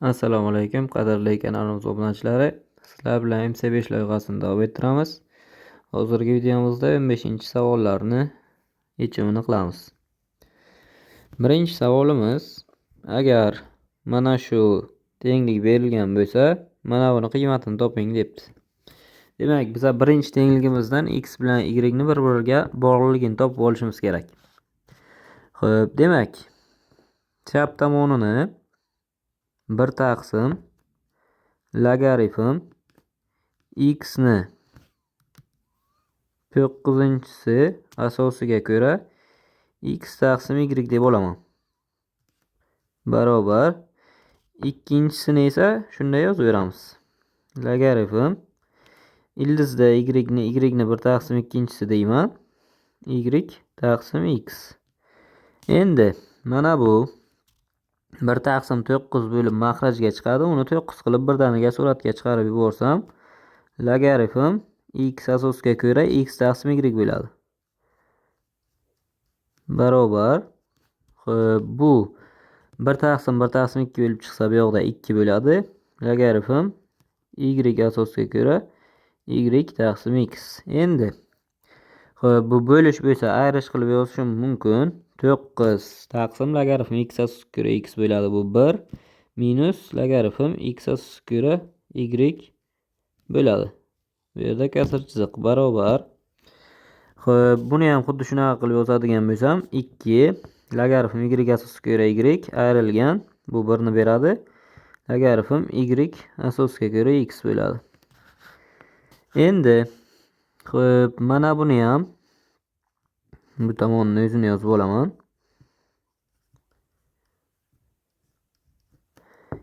Assalomu alaykum, qadrli kanalimiz obunachilari. Sizlar bilan MC5 loyihasini davom ettiramiz. Hozirgi videomizda 15-savollarni yechimini qilamiz. Birinchi savolimiz: agar mana shu tenglik berilgan bo'lsa, mana buni qiymatini toping debdi. Demak, biz birinchi tengligimizdan x bilan y ni bir-biriga bog'liqligini topib olishimiz kerak. Xo'p, demak, chap tomonini 1 taqsim logaritm x ni 9-si asosiga ko'ra x taqsim y deb olaman. Barobar ikkinchisini esa shunday yozaveramiz. Logaritm ildizda y ni 1 taqsim ikkinchisi deyman. Y taqsim x. Endi mana bu 1 taqsim 9 bo'lib mahrajga chiqadi. Uni 9 qilib birdaniga suratga chiqarib yuborsam, logaritm x asosiga ko'ra x taqsim y bo'ladi. Barobar bu 1 taqsim 2 bo'lib chiqsa, bu yoqda 2 bo'ladi. Logaritm y asosiga ko'ra y taqsim x. Endi bu bo'lish bo'lsa, ayirish qilib yozishim mumkin. 9 taqsim logaritm x asosiga ko'ra x bo'ladi. Bu 1 minus logaritm x asosiga ko'ra y bo'ladi. Bu yerda kasr chiziq barobar. Xo'p, buni ham xuddi shunaqa qilib yozadigan bo'lsam, 2 logaritm y asosiga ko'ra y ayrilgan, bu 1 ni beradi. Logaritm y asosiga ko'ra x bo'ladi. Endi xo'p, mana buni ham bu tomonni o'zini yozib olaman.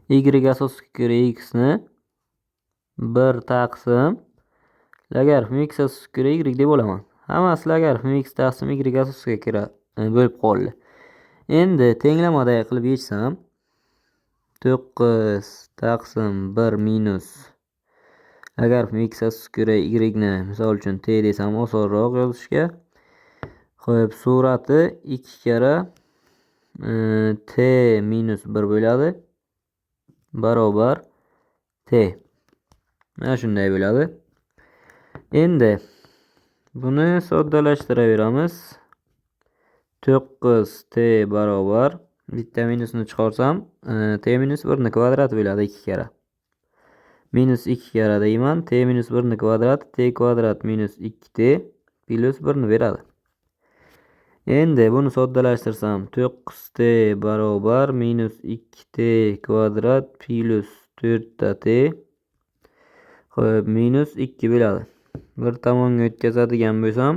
Y asosiga ko'ra x ni 1 taqsim logaritm x asosiga ko'ra y deb olaman. Hammasi logaritm x taqsim y asosiga ko'ra bo'lib qoldi. Endi tenglamada qilib yechsam, 9 taqsim 1 minus logaritm x asosiga ko'ra y ni misol uchun t desam osonroq yozishga. Xo'p, surati 2 kara t minus 1 bo'ladi. Barobar t. Mana shunday bo'ladi. Endi buni soddalashtiramiz. 9 t barobar bitta minusni chiqarsam, t minus 1 ni kvadrati bo'ladi 2 kara. Minus 2 kara deyman, t minus 1 ni kvadrati t kvadrat minus 2t plus 1 ni beradi. Endi buni soddalashtirsam, 9t barobar minus 2t kvadrat plus 4t minus 2 bo'ladi. Bir tomonga o'tkazadigan bo'lsam,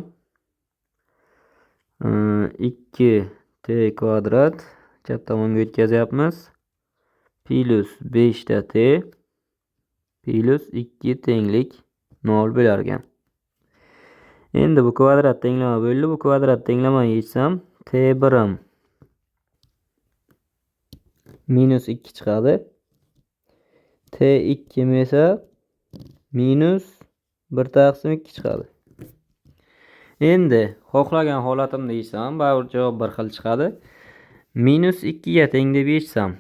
2t kvadrat chap tomonga o'tkazyapmiz. Plus 5t plus 2 tenglik 0 bo'lar ekan. Endi bu kvadrat tenglama bo'ldi. Bu kvadrat tenglamani yechsam, t birim minus 2 chiqadi. T 2 esa minus 1 taqsim 2 chiqadi. Endi xohlagan holatimda yechsam, baribir javob bir xil chiqadi. Minus 2 ga teng deb yechsam,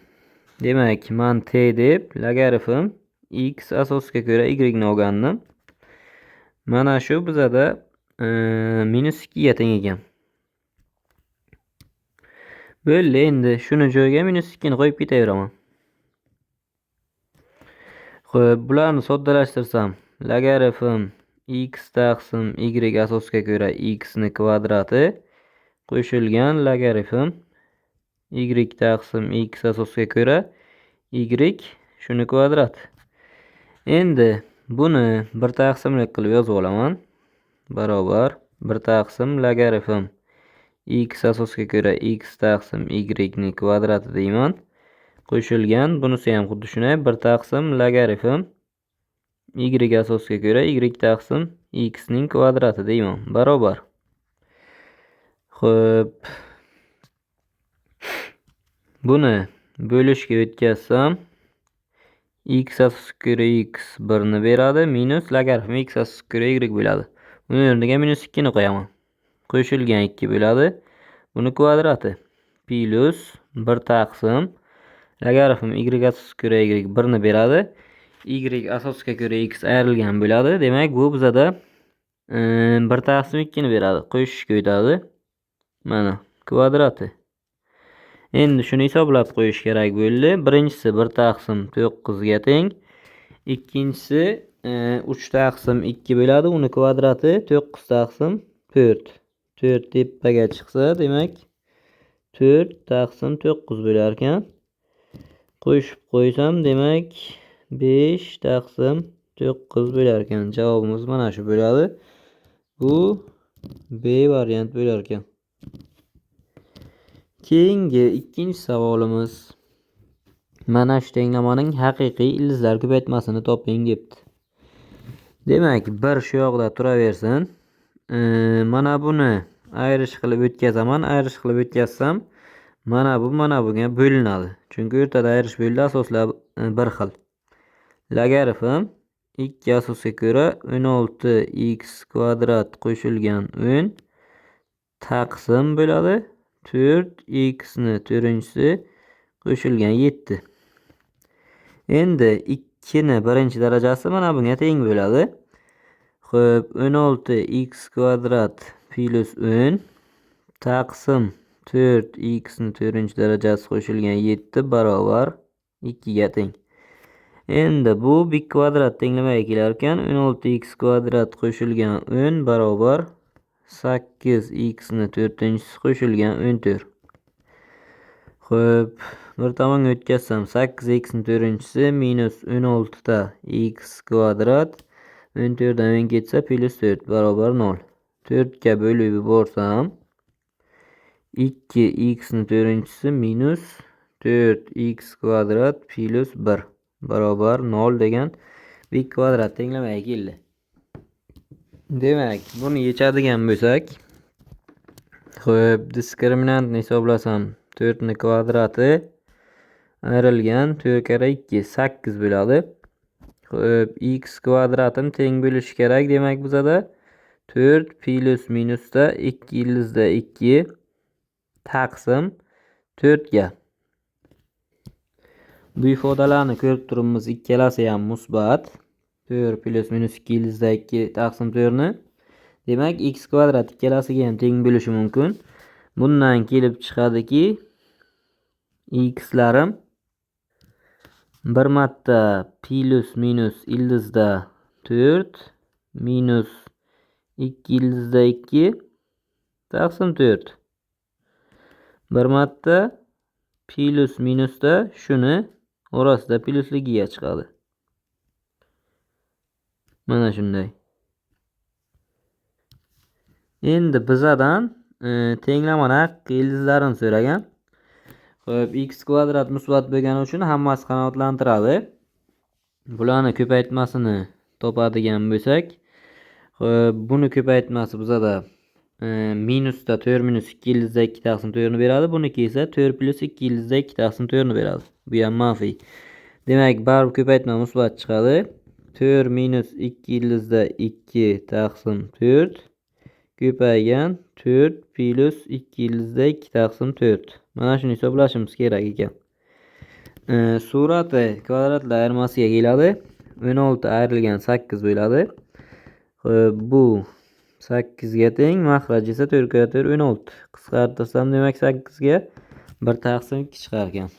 demak, men t deb logaritm x asosiga ko'ra y ni olgandim. Mana shu bizada minus 2 ga teng ekan. Bo'ldi, endi shuni joyiga minus 2 ni qo'yib ketaveraman. Xo'p, bularni soddalashtirsam, logaritm x taqsim y asosiga ko'ra x ni kvadrati qo'shilgan logaritm y taqsim x asosiga ko'ra y shuni kvadrati. Endi buni 1 taqsimlik qilib yozib olaman. Barobar 1 taqsim logaritm x asosiga ko'ra x taqsim y ni kvadrati deyman. Qo'shilgan, bunisi ham xuddi shunday, 1 taqsim logaritm y asosiga ko'ra y taqsim x ning kvadrati deyman. Barobar. Xo'p, buni bo'lishga o'tkazsam, x asosiga ko'ra x 1 ni beradi, minus logaritm x asosiga ko'ra y bo'ladi. Buni o'rniga minus 2 ni qo'yaman. Qo'shilgan 2 bo'ladi. Buni kvadrati plus 1 taqsim Logaritm y asosga ko'ra y 1 ni beradi. Y asosga ko'ra x ayrilgan bo'ladi. Demak, bu bizada 1/2 ni beradi. Qo'shishga o'tadi. Mana kvadrati. Endi shuni hisoblab qo'yish kerak bo'ldi. Birinchisi 1/9 ga teng. Ikkinchisi 3/2 bo'ladi. Uni kvadrati 9/4. 4 tepaga chiqsa, demak 4/9 bo'lar ekan. Qo'shib qo'ysam, demak 5/9 bo'lar ekan. Javobimiz mana shu bo'ladi. Bu B variant bo'lar ekan. Keyingi ikkinchi savolimiz. Mana shu tenglamaning haqiqiy ildizlar ko'paytmasini toping debdi. Demak, bir shu yoqda turaversin. Mana buni ayirish qilib o'tkazaman. Ayirish qilib o'tkazsam, mana bu mana bunga bo'linadi. Chunki o'rtada ayirish bo'ldi, asoslar bir xil. Logaritm 2 asosga ko'ra 16x kvadrat qo'shilgan 10 taqsim bo'ladi. 4x ni 4-chisi qo'shilgan 7. Endi 2 ni birinchi darajasi mana bunga teng bo'ladi. Xo'p, 16x kvadrat plus 10 taqsim 4x ni 4-chi darajasi qo'shilgan 7 barobar 2 ga teng. Endi bu bir kvadrat tenglamaga kelar ekan. 16x kvadrat qo'shilgan 10 barobar 8x ni 4-chisi qo'shilgan 14. Xo'p, bir tomonga o'tkazsam 8x ni 4-chisi minus 16 ta x kvadrat 14 dan 10 ketsa plus 4 barobar 0. 4 ga bo'lib yuborsam 2x ni 4-chisi minus 4x kvadrat plus 1 barobar 0 degan bir kvadrat tenglamaga keldi. Demak, buni yechadigan bo'lsak, xo'p, diskriminantni hisoblasam 4 ni kvadrati ayrilgan 4 kara 2 8 bo'ladi. Xo'p, x kvadratini teng bo'lishi kerak. Demak, bizada 4 plus minusda 2 ildizda 2 taqsim 4 ga. Bu ifodalarni ko'rib turibmiz, ikkalasi ham musbat. 4 plus minus 2 ildizda 2 taqsim 4 ni. Demak, x kvadrat ikkalasiga ham teng bo'lishi mumkin. Bundan kelib chiqadiki, x'larim bir marta plus minus ildizda 4 minus 2 ildizda 2 taqsim 4. Bir marta plus minusda shuni orasida plusligiga chiqadi. Mana shunday. Endi bizadan tenglamani haqiqiy ildizlarini so'ragan. Xo'p, x kvadrat musbat bo'lgani uchun hammasi qanoatlantiradi. Bularni ko'paytmasini topadigan bo'lsak, xo'p, buni ko'paytmasi bizada minusda 4 minus 2 ildizda 2 taqsim 4 ni beradi. Buniki esa 4 plus 2 ildizda 2 taqsim 4 ni beradi. Bu ham manfiy. Demak, baribir ko'paytma musbat chiqadi. 4 minus 2 ildizda 2 taqsim 4 ko'paygan 4 plus 2 ildizda 2 taqsim 4. Mana shuni hisoblashimiz kerak ekan. Surati kvadratlar ayirmasiga keladi. 16 ayrilgan 8 bo'ladi. Bu 8 ga teng, maxraj esa 4 kara 4 16. Qisqartirsam, demak 8 ga 1 taqsim 2 chiqar ekan.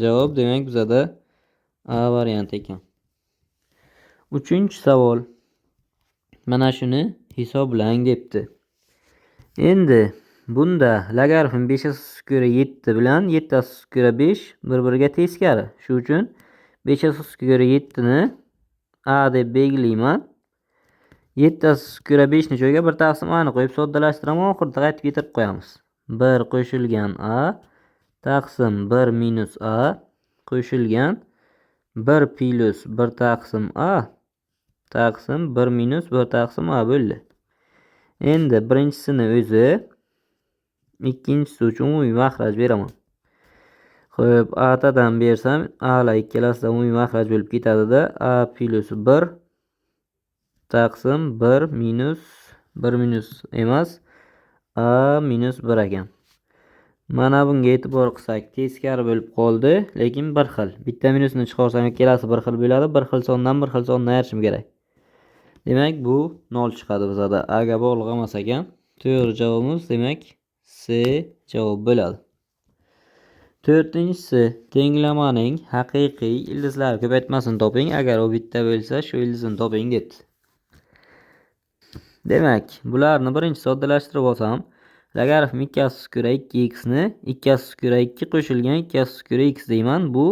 Javob demak bizada A varianti ekan. 3-chi savol. Mana shuni hisoblang debdi. Endi bunda logaritm 5 asosga ko'ra 7 bilan 7 asosga ko'ra 5 bir-biriga teskari. Shu uchun 5 asosga ko'ra 7 ni A deb belgilayman. 7 asosga ko'ra 5 ni joyiga 1 taqsim A ni qo'yib soddalashtiraman, oxirida qaytib keltirib qo'yamiz. 1 qo'shilgan A taqsim 1 minus A qo'shilgan 1 plus 1 taqsim A taqsim 1 minus 1 taqsim A bo'ldi. Endi birinchisini o'zi, ikkinchisi uchun umumiy maxraj beraman. Xo'p, A tadan bersam, A'lar ikkalasida umumiy maxraj bo'lib ketadi-da, A plus 1 taqsim 1 minus emas, A minus 1 ekan. Mana bunga e'tibor qilsak, teskari bo'lib qoldi, lekin bir xil. Bitta minusni chiqarsam ikkalasi bir xil bo'ladi. Bir xil sondan bir xil sonni ayirishim kerak. Demak, bu 0 chiqadi bizada. A ga bog'liq emas ekan. To'g'ri javobimiz demak C javob bo'ladi. 4-si tenglamaning haqiqiy ildizlar ko'paytmasini toping. Agar u bitta bo'lsa, shu ildizni toping debdi. Demak, bularni birinchi soddalashtirib olsam, logaritm 2/2x ni 2/2 qo'shilgan 2/2x deyman. Bu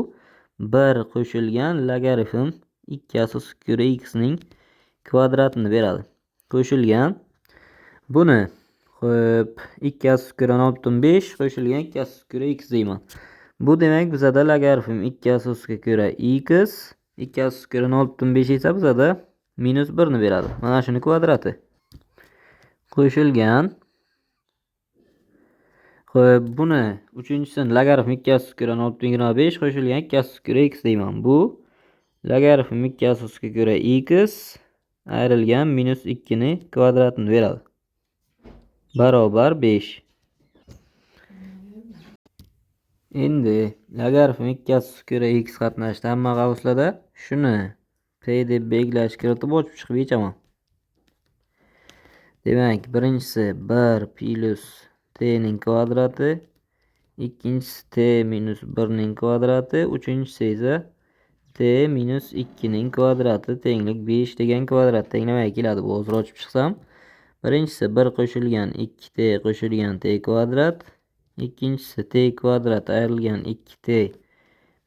1 qo'shilgan logaritm 2/2x ning kvadratini beradi. Qo'shilgan buni xo'p 2/5 qo'shilgan 2/x deyman. Bu demak bizada logaritm 2/x 2/5 esa bizada -1 ni beradi. Mana shuni kvadrati. Qo'shilgan xo'p buni 3-chisini logaritm 2/5 qo'shilgan 2/x deyman. Bu logaritm 2/x ayrilgan -2 ni kvadratini beradi. Barobar 5. Endi logaritm 2/x qatnashdi hamma qavslarda. Shuni p deb belgilash kiritib ochib chiqib yechaman. Demak, birinchisi 1 plus t ning kvadrati, ikkinchisi t minus 1 ning kvadrati, uchinchisi esa t minus 2 ning kvadrati tenglik 5 degan kvadrat tenglamaga keladi. Bu hozir ochib chiqsam, birinchisi 1 qo'shilgan 2t qo'shilgan t kvadrat, ikkinchisi t kvadrat ayrilgan 2t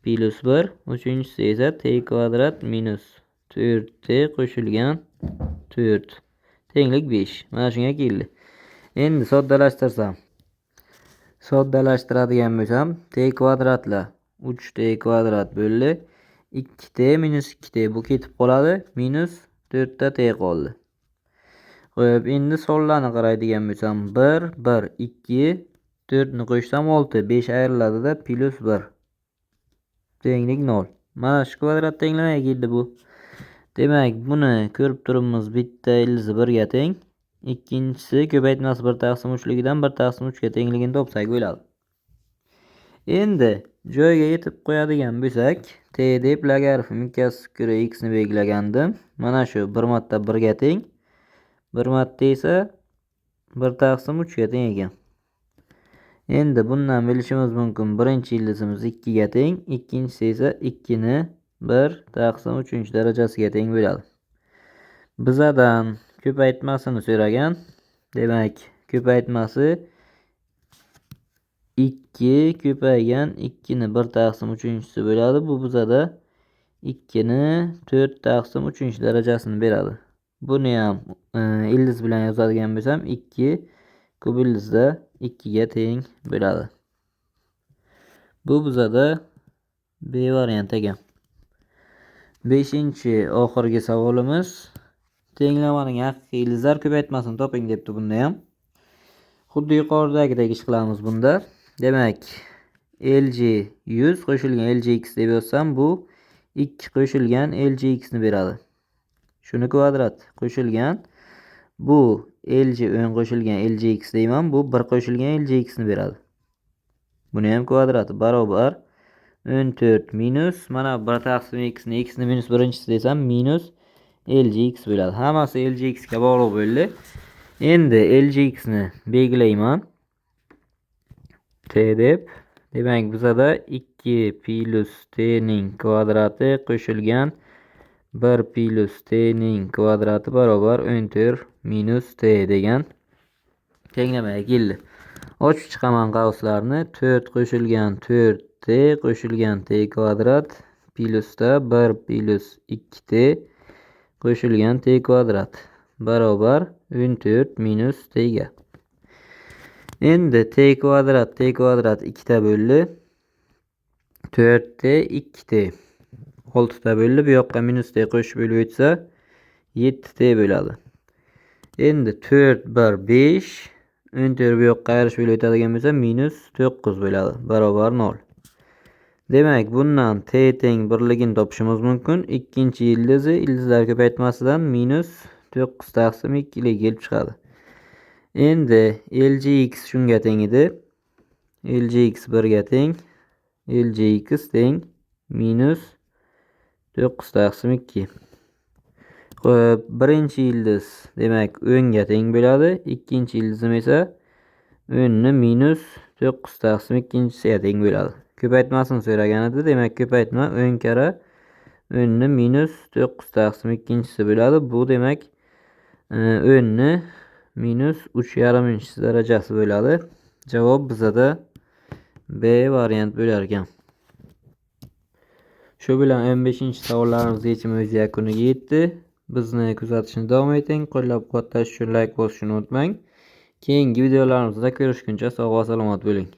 plus 1, uchinchisi esa t kvadrat minus 4t qo'shilgan 4 tenglik 5. Mana shunga keldi. Endi soddalashtirsam, soddalashtiradigan bo'lsam, t kvadratla 3t kvadrat bo'ldi. 2t minus 2t bu ketib qoladi. Minus 4 ta t qoldi. Xo'p, endi sonlarni qaraydigan bo'lsam, 1 1 2 4 ni qo'shsam 6, 5 ayriladida plus 1 tenglik 0. Mana shu kvadrat tenglamaga keldi bu. Demak, buni ko'rib turibmiz, bitta ildizi 1 ga teng. Ikkinchisi ko'paytmasi 1/3ligidan 1/3 ga tengligini topsak bo'ladi. Endi joyiga yetib qo'yadigan bo'lsak, t deb logaritm 2/x ni belgilagandim. Mana shu 1 marta 1 ga teng, 1 marta esa 1/3 ga teng ekan. Endi bundan bilishimiz mumkin, birinchi ildizimiz 2 ga teng, ikkinchisi esa 2 ni 1/3 darajasiga teng bo'ladi. Bizadan ko'paytmasini so'ragan. Demak, ko'paytmasi 2 ko'paygan 2 ni 1/3 bo'ladi. Bu bizada 2 ni 4/3 darajasini beradi. Buni ham ildiz bilan yozadigan bo'lsam, 2 kub ildizda 2 ga teng bo'ladi. Bu bizada B variant ekan. 5-chi oxirgi savolimiz, tenglamaning haqiqiy ildizlar ko'paytmasini toping debdi bunda ham. Xuddi yuqoridagidek ish qilamiz bunda. Demak, LG 100 qo'shilgan LGX deb yozsam, bu 2 qo'shilgan LGX ni beradi. Shuni kvadrat qo'shilgan, bu LG 10 qo'shilgan LGX deyman, bu 1 qo'shilgan LGX ni beradi. Buni ham kvadrati barobar 14 minus mana 1/x ni x ni minus birinchisi desam minus LGX bo'ladi. Hammasi LGX ga bog'liq bo'ldi. Endi LGX ni belgilayman. T deb. Demak, bizada 2 plus t ning kvadrati qo'shilgan 1 plus t ning kvadrati barobar 14 minus t degan tenglamaga keldi. Ochib chiqaman qavslarni. 4 qo'shilgan 4t qo'shilgan t kvadrat plusda 1 plus 2t qo'shilgan t kvadrat barobar 14 minus t ga. Endi t kvadrat 2 ta bo'ldi. 4t 2t 6 ta bo'ldi. Bu yoqqa minus t qo'shib bo'lib o'tsa 7t bo'ladi. Endi 4 1 5 14 bu yoqqa ayirish bo'lib o'tadigan bo'lsa minus 9 bo'ladi. Barobar 0. Demak, bundan t teng 1ligini topishimiz mumkin. Ikkinchi ildizlar ko'paytmasidan minus 9/2 kelib chiqadi. Endi LGX shunga teng edi. LCX 1 teng. LCX teng minus 9 taqsim 2. Xo'p, birinchi ildiz demak 10 ga teng bo'ladi. Ikkinchi ildizim esa 10 ni minus 9 taqsim 2-siga teng bo'ladi. Ko'paytmasini so'ragan edi. Demak, ko'paytma 10 kara 10 ni minus 9 taqsim 2-si bo'ladi. Bu demak 10 ni minus 3,5 darajasi bo'ladi. Javob bizada B variant bo'lar ekan. Shu bilan 15-savollarimiz yechimi o'z yakuniga yetdi. Bizni kuzatishni davom eting. Qo'llab-quvvatlash uchun like bosishni unutmang. Keyingi videolarimizda ko'rishguncha sog' va salomat bo'ling.